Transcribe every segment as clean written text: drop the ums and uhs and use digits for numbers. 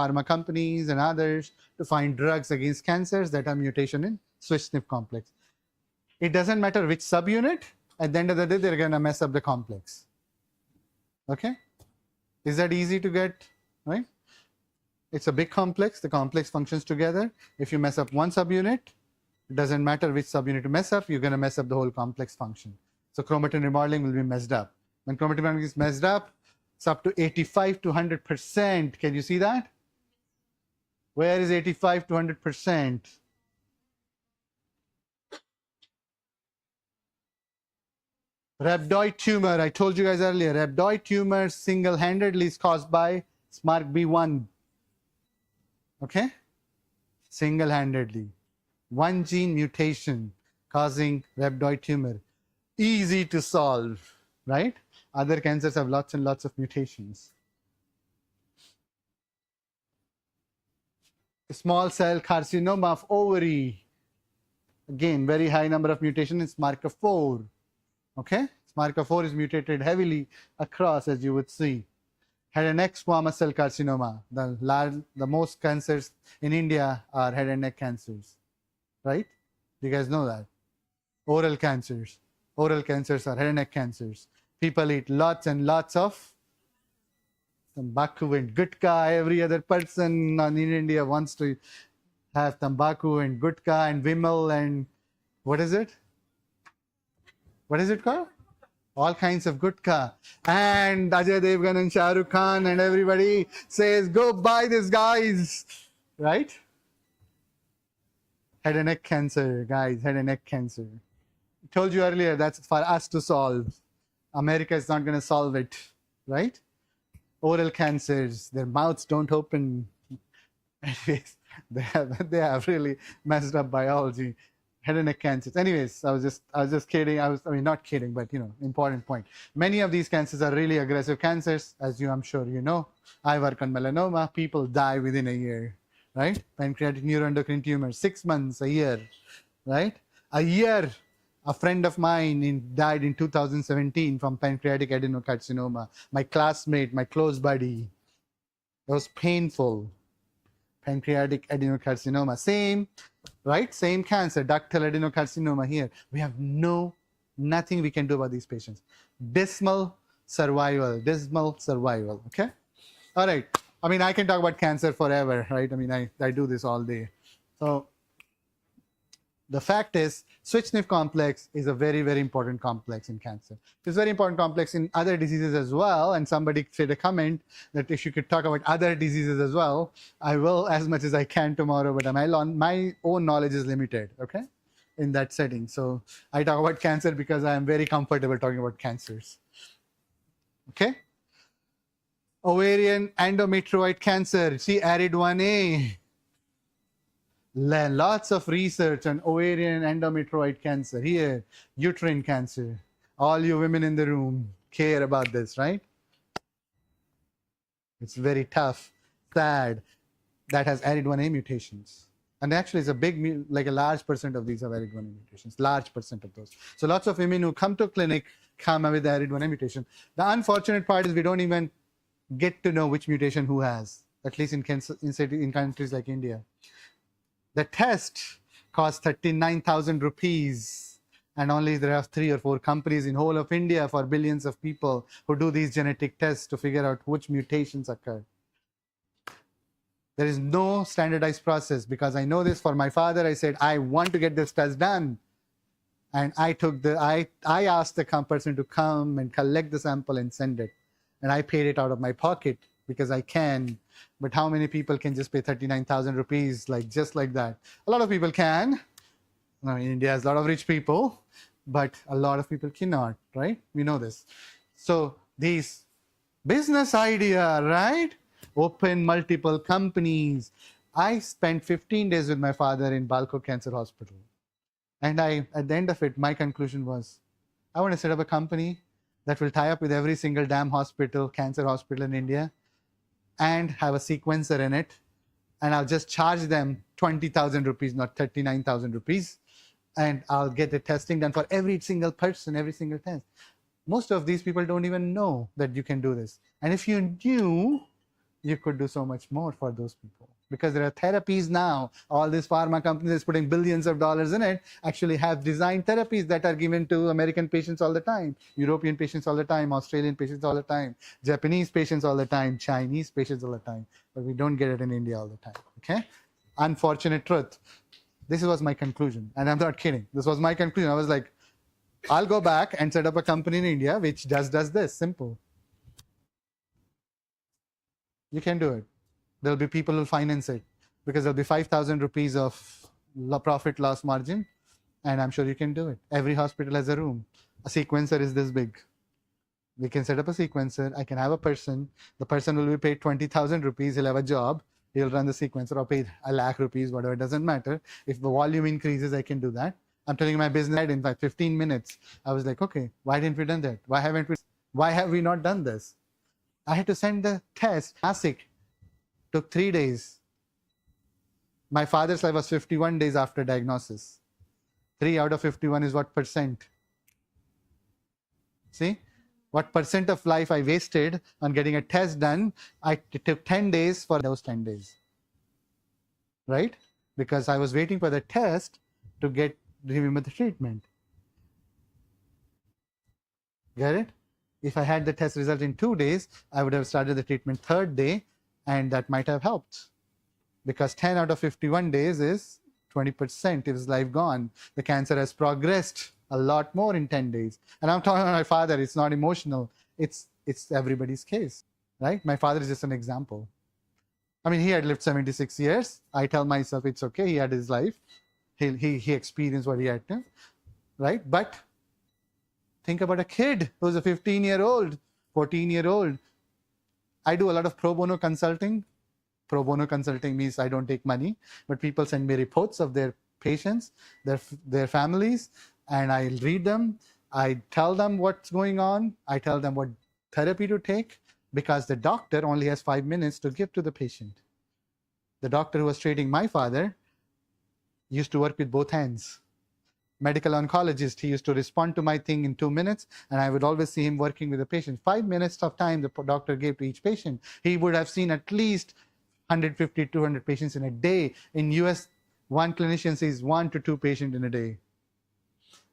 pharma companies and others to find drugs against cancers that have mutation in switch-SNP complex. It doesn't matter which subunit, at the end of the day, they're going to mess up the complex. Okay? Is that easy to get, right? It's a big complex. The complex functions together. If you mess up one subunit, it doesn't matter which subunit you mess up, you're going to mess up the whole complex function. So chromatin remodeling will be messed up. When chromatin remodeling is messed up, it's up to 85 to 100%. Can you see that? Where is 85 to 100%? Rhabdoid tumor, I told you guys earlier, rhabdoid tumor single-handedly is caused by SMARCB1. Okay? Single-handedly. One gene mutation causing rhabdoid tumor. Easy to solve, right? Other cancers have lots and lots of mutations. Small cell carcinoma of ovary. Again, very high number of mutations in SMARCA4. Okay? SMARCA4 is mutated heavily across, as you would see. Head and neck squamous cell carcinoma. The most cancers in India are head and neck cancers. Right? You guys know that. Oral cancers. Oral cancers are head and neck cancers. People eat lots and lots of tambaku and gutka. Every other person in India wants to have tambaku and gutka and vimal and what is it? What is it called? All kinds of gutka. And Ajay Devgan and Shah Rukh Khan and everybody says, go buy this, guys. Right? Head and neck cancer, guys, head and neck cancer. I told you earlier, that's for us to solve. America is not going to solve it, right? Oral cancers, their mouths don't open. Anyways, they have really messed up biology. Head and neck cancers. Anyways, I was just kidding. I mean, not kidding, but important point. Many of these cancers are really aggressive cancers, as I'm sure you know. I work on melanoma. People die within a year, right? Pancreatic neuroendocrine tumor, 6 months, a year, right? A year. A friend of mine died in 2017 from pancreatic adenocarcinoma. My classmate, my close buddy. It was painful. Pancreatic adenocarcinoma, same, right? Same cancer, ductal adenocarcinoma here. We have nothing we can do about these patients. Dismal survival, okay? All right. I mean, I can talk about cancer forever, right? I mean, I do this all day. So the fact is, switch-SNP complex is a very, very important complex in cancer. It's a very important complex in other diseases as well. And somebody said a comment that if you could talk about other diseases as well, I will as much as I can tomorrow, but my own knowledge is limited, okay, in that setting. So I talk about cancer because I am very comfortable talking about cancers, okay? Ovarian endometrioid cancer, see ARID1A. Lots of research on ovarian endometrioid cancer. Here, uterine cancer. All you women in the room care about this, right? It's very tough, sad. That has ARID1A mutations. And actually, it's a big, like a large percent of these have ARID1A mutations, large percent of those. So lots of women who come to clinic come with ARID1A mutation. The unfortunate part is we don't even get to know which mutation who has, at least in countries like India. The test costs 39,000 rupees, and only there are 3 or 4 companies in whole of India for billions of people who do these genetic tests to figure out which mutations occur. There is no standardized process because I know this for my father. I said, I want to get this test done. And I asked the person to come and collect the sample and send it. And I paid it out of my pocket because I can. But how many people can just pay 39,000 rupees just like that? A lot of people can. Now, India has a lot of rich people, but a lot of people cannot, right? We know this. So these business idea, right? Open multiple companies. I spent 15 days with my father in Balco Cancer Hospital. And at the end of it, my conclusion was, I want to set up a company that will tie up with every single damn hospital, cancer hospital in India, and have a sequencer in it, and I'll just charge them 20,000 rupees, not 39,000 rupees, and I'll get the testing done for every single person, every single test. Most of these people don't even know that you can do this. And if you knew, you could do so much more for those people, because there are therapies now. All these pharma companies putting billions of dollars in it actually have designed therapies that are given to American patients all the time, European patients all the time, Australian patients all the time, Japanese patients all the time, Chinese patients all the time, but we don't get it in India all the time. Okay, unfortunate truth. This was my conclusion, and I'm not kidding. This was my conclusion. I was like, I'll go back and set up a company in India which does this. Simple. You can do it. There'll be people who'll finance it, because there'll be 5,000 rupees of profit loss margin, and I'm sure you can do it. Every hospital has a room. A sequencer is this big. We can set up a sequencer. I can have a person. The person will be paid 20,000 rupees. He'll have a job. He'll run the sequencer, or pay 1 lakh rupees, whatever. It doesn't matter. If the volume increases, I can do that. I'm telling you my business in 15 minutes. I was like, okay, why didn't we done that? Why have we not done this? I had to send the test. ASIC took 3 days. My father's life was 51 days after diagnosis. 3 out of 51 is what percent? See? What percent of life I wasted on getting a test done? It took 10 days for those 10 days. Right? Because I was waiting for the test to give him the treatment. Get it? If I had the test result in 2 days, I would have started the treatment 3rd day, and that might have helped. Because 10 out of 51 days is 20%. It is life gone. The cancer has progressed a lot more in 10 days. And I'm talking about my father. It's not emotional. It's everybody's case, right? My father is just an example. I mean, he had lived 76 years. I tell myself it's okay. He had his life. He experienced what he had to, right? But think about a kid who's a 15-year-old, 14-year-old. I do a lot of pro bono consulting. Pro bono consulting means I don't take money, but people send me reports of their patients, their families, and I read them. I tell them what's going on. I tell them what therapy to take, because the doctor only has 5 minutes to give to the patient. The doctor who was treating my father used to work with both hands. Medical oncologist, he used to respond to my thing in 2 minutes, and I would always see him working with the patient. 5 minutes of time the doctor gave to each patient. He would have seen at least 150, 200 patients in a day. In US, one clinician sees 1 to 2 patients in a day.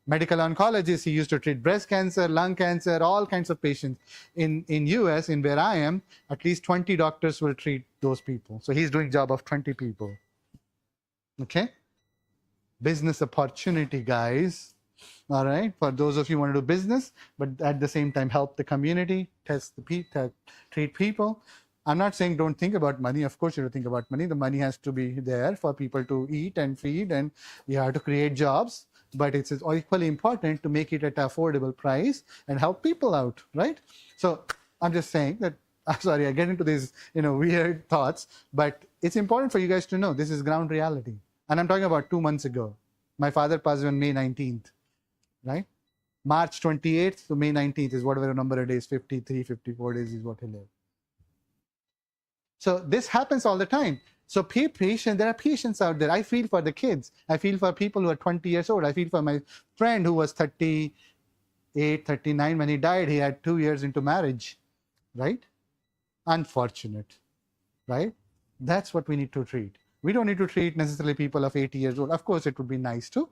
Medical oncologist, he used to treat breast cancer, lung cancer, all kinds of patients. In US, in where I am, at least 20 doctors will treat those people. So he's doing job of 20 people. Okay? Business opportunity, guys. All right, for those of you who want to do business, but at the same time help the community, treat people. I'm not saying don't think about money. Of course you have to think about money. The money has to be there for people to eat and feed, and you have to create jobs. But it's equally important to make it at an affordable price and help people out, right? So I'm just saying that, I'm sorry, I get into these weird thoughts, but it's important for you guys to know this is ground reality. And I'm talking about 2 months ago. My father passed on May 19th, right? March 28th to May 19th is whatever number of days, 53, 54 days is what he lived. So this happens all the time. So there are patients out there. I feel for the kids. I feel for people who are 20 years old. I feel for my friend who was 38, 39 when he died. He had 2 years into marriage, right? Unfortunate, right? That's what we need to treat. We don't need to treat necessarily people of 80 years old. Of course, it would be nice to,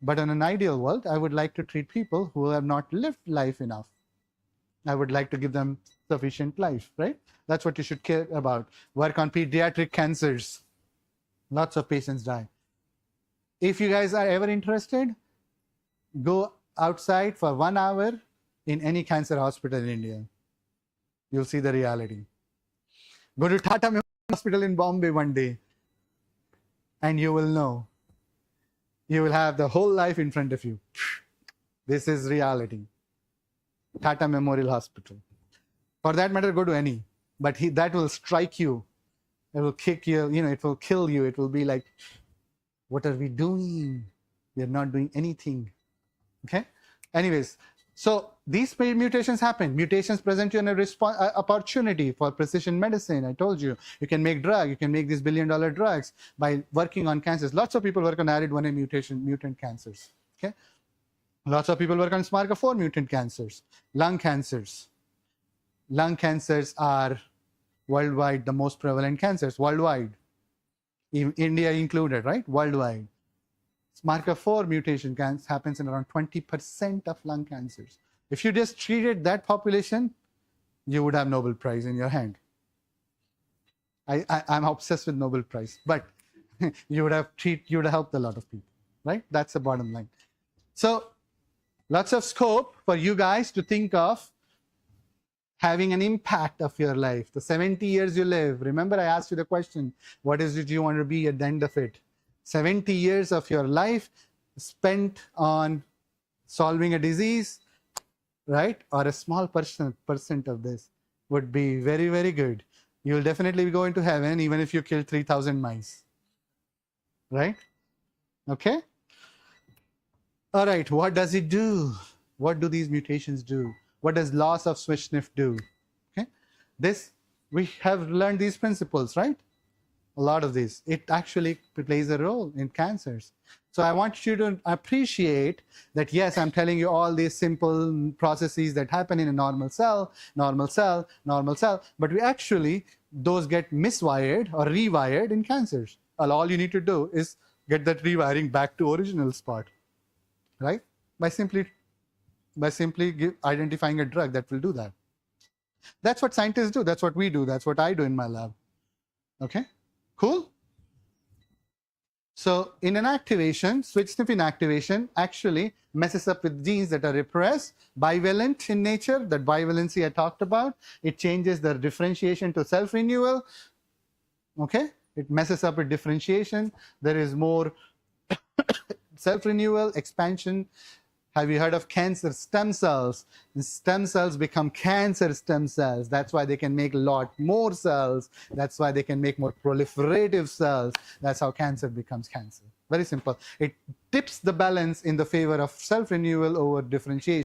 but in an ideal world, I would like to treat people who have not lived life enough. I would like to give them sufficient life, right? That's what you should care about. Work on pediatric cancers. Lots of patients die. If you guys are ever interested, go outside for 1 hour in any cancer hospital in India. You'll see the reality. Go to Tata Memorial Hospital in Bombay one day, and you will know. You will have the whole life in front of you. This is reality. Tata Memorial Hospital. For that matter, go to any. But that will strike you. It will kick you, it will kill you. It will be like, what are we doing? We are not doing anything. Okay? Anyways, so these mutations happen. Mutations present you an opportunity for precision medicine. I told you, you can make drug. You can make these billion-dollar drugs by working on cancers. Lots of people work on ARID1A mutant cancers. Okay? Lots of people work on SMARCA4 mutant cancers. Lung cancers. Lung cancers are Worldwide, the most prevalent cancers worldwide, India included, right? Worldwide. SMARCA4 mutation happens in around 20% of lung cancers. If you just treated that population, you would have Nobel Prize in your hand. I'm obsessed with Nobel Prize, but you would have helped a lot of people, right? That's the bottom line. So lots of scope for you guys to think of having an impact of your life. The 70 years you live, remember I asked you the question, what is it you want to be at the end of it? 70 years of your life spent on solving a disease, right? Or a small percent of this would be very, very good. You'll definitely be going to heaven even if you kill 3,000 mice, right? Okay. All right, what does it do? What do these mutations do? What does loss of switch-NIF do? Okay, we have learned these principles, right? A lot of these. It actually plays a role in cancers. So I want you to appreciate that, yes, I'm telling you all these simple processes that happen in a normal cell, but we actually, those get miswired or rewired in cancers. All you need to do is get that rewiring back to original spot, right? By simply identifying a drug that will do that. That's what scientists do. That's what we do. That's what I do in my lab. Okay, cool. So in an activation, switch-NIF inactivation actually messes up with genes that are repressed, bivalent in nature, that bivalency I talked about. It changes the differentiation to self-renewal. Okay, it messes up with differentiation. There is more self-renewal, expansion. Have you heard of cancer stem cells? The stem cells become cancer stem cells. That's why they can make a lot more cells. That's why they can make more proliferative cells. That's how cancer becomes cancer. Very simple. It tips the balance in the favor of self-renewal over differentiation.